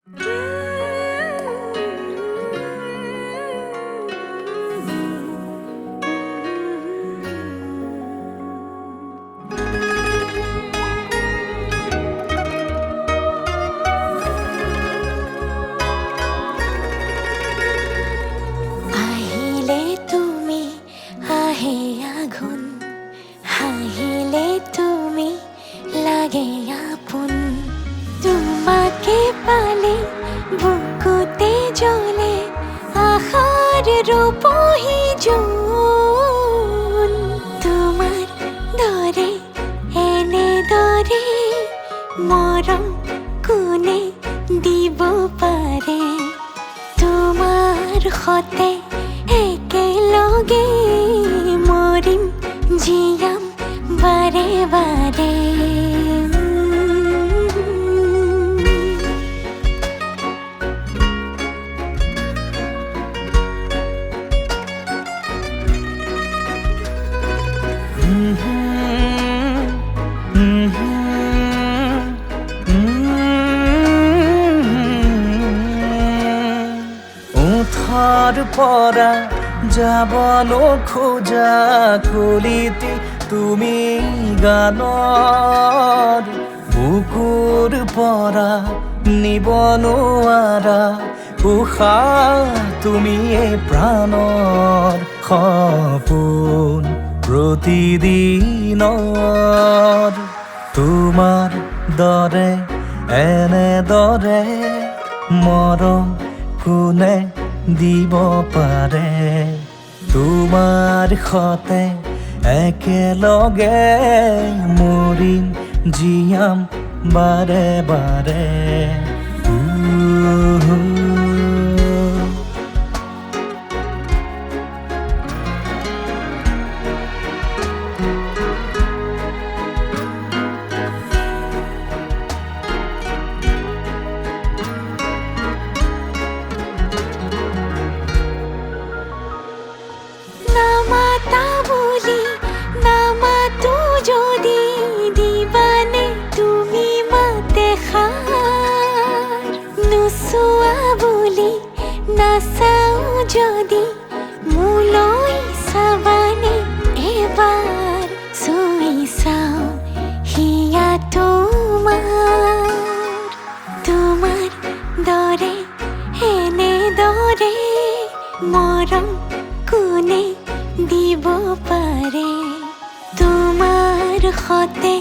আহিলে তুমি আহে আঘোণ, হাহিলে তুমি লাগে আপোন। তোমাকে পালে বুকুতে জ্বলে আশাৰ ৰূপহী জোন। তোমাৰ দৰে এনেদৰে মৰম কোনে দিব পাৰে? তোমাৰ সতে একেলগে মৰিম জীয়াম বাৰে বাৰে। উঠৰ পৰা যাব নোখোজা কলিতে তুমি গানৰ, বুকুৰ পৰা নিব নোৱাৰা উশাহ তুমিয়ে প্ৰাণৰ সপোন প্ৰতিদিনৰ। তোমাৰ দৰে এনেদৰে মৰম কোনে দিব পাৰে? তোমাৰ সতে একেলগে মৰিম জীয়াম বাৰে বাৰে। নামাতা বুলি নামাতো যদি দিবানে তুমি মাতে খাৰ? নোচোৱা বুলি নাচাও যদি মোলৈ চাবানে এবাৰ? চুই চাও হিয়া তোমাৰ, তোমাৰ দৰে এনেদৰে মৰম কোনে দিব পাৰে? তোমাৰ সতে